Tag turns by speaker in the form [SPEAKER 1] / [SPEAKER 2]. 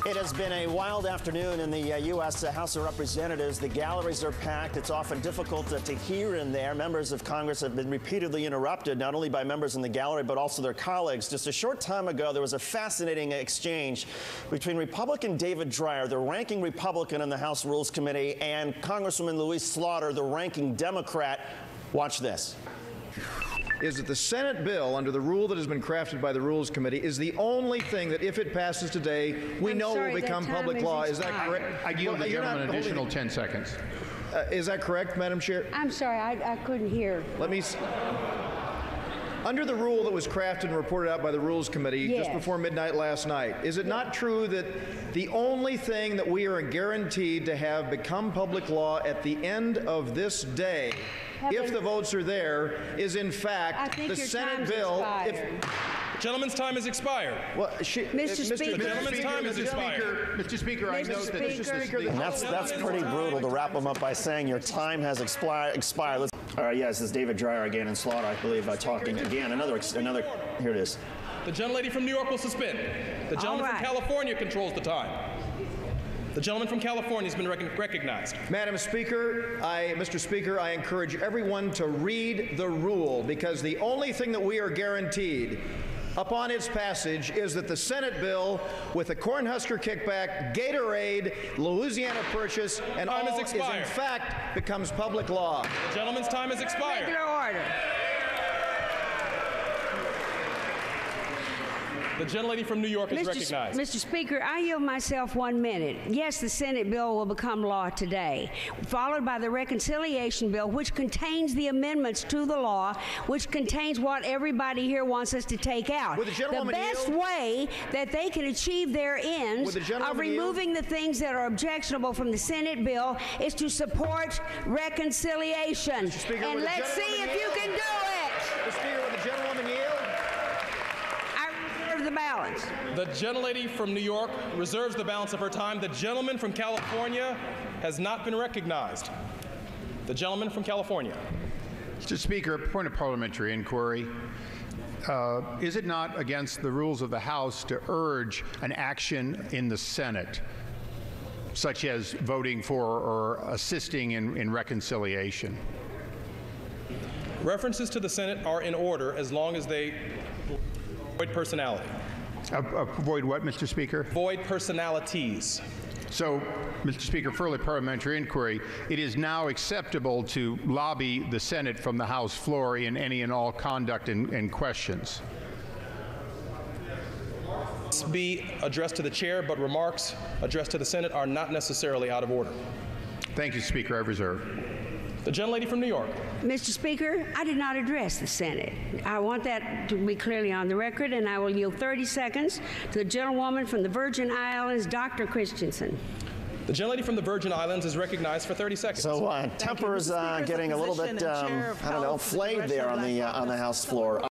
[SPEAKER 1] It has been a wild afternoon in the U.S. House of Representatives. The galleries are packed. It's often difficult to hear in there. Members of Congress have been repeatedly interrupted, not only by members in the gallery, but also their colleagues. Just a short time ago, there was a fascinating exchange between Republican David Dreyer, the ranking Republican in the House Rules Committee, and Congresswoman Louise Slaughter, the ranking Democrat. Watch this.
[SPEAKER 2] Is that the Senate bill, under the rule that has been crafted by the Rules Committee, is the only thing that, if it passes today, we know will become public law. Is that correct?
[SPEAKER 3] I yield the gentleman an additional 10 seconds.
[SPEAKER 2] Is that correct, Madam Chair?
[SPEAKER 4] I'm sorry, I couldn't hear.
[SPEAKER 2] Let me... Under the rule that was crafted and reported out by the Rules Committee just before midnight last night, is it not true that the only thing that we are guaranteed to have become public law at the end of this day, if the votes are there, is in fact the Senate bill?
[SPEAKER 5] Gentleman's time has expired.
[SPEAKER 2] Well,
[SPEAKER 4] Mr. Speaker.
[SPEAKER 5] The gentleman's time has expired.
[SPEAKER 3] Mr. Speaker, I note that this is
[SPEAKER 1] And that's pretty brutal to wrap them up by saying your time has expired. All right, yes, this is David Dreyer again and Slaughter, I believe, talking again. Another. Here it is.
[SPEAKER 5] The gentlelady from New York will suspend. The gentleman from California controls the time. The gentleman from California has been recognized.
[SPEAKER 2] Madam Speaker, Mr. Speaker, I encourage everyone to read the rule, because the only thing that we are guaranteed upon its passage is that the Senate bill, with the Cornhusker kickback, Gatorade, Louisiana Purchase, and all is in fact becomes public law.
[SPEAKER 5] The gentleman's time has expired.
[SPEAKER 4] Regular order.
[SPEAKER 5] The gentlelady from New York is recognized.
[SPEAKER 4] Mr. Speaker, I yield myself 1 minute. Yes, the Senate bill will become law today, followed by the reconciliation bill, which contains the amendments to the law, which contains what everybody here wants us to take out. The best way that they can achieve their ends of removing the things that are objectionable from the Senate bill is to support reconciliation. And let's see if you can do it.
[SPEAKER 2] Mr. Speaker, will the gentlewoman yield?
[SPEAKER 4] The balance.
[SPEAKER 5] The gentlelady from New York reserves the balance of her time. The gentleman from California has not been recognized. The gentleman from California.
[SPEAKER 3] Mr. Speaker, point of parliamentary inquiry. Is it not against the rules of the House to urge an action in the Senate, such as voting for or assisting in reconciliation?
[SPEAKER 5] References to the Senate are in order as long as they avoid personality.
[SPEAKER 3] Avoid what, Mr. Speaker?
[SPEAKER 5] Avoid personalities.
[SPEAKER 3] So, Mr. Speaker, further parliamentary inquiry, it is now acceptable to lobby the Senate from the House floor in any and all conduct and questions.
[SPEAKER 5] Be addressed to the chair, but remarks addressed to the Senate are not necessarily out of order.
[SPEAKER 3] Thank you, Speaker. I reserve.
[SPEAKER 5] The gentlelady from New York.
[SPEAKER 4] Mr. Speaker, I did not address the Senate. I want that to be clearly on the record, and I will yield 30 seconds to the gentlewoman from the Virgin Islands, Dr. Christensen.
[SPEAKER 5] The gentlelady from the Virgin Islands is recognized for 30 seconds.
[SPEAKER 1] So tempers getting a little bit, I don't know, flayed there on the House floor.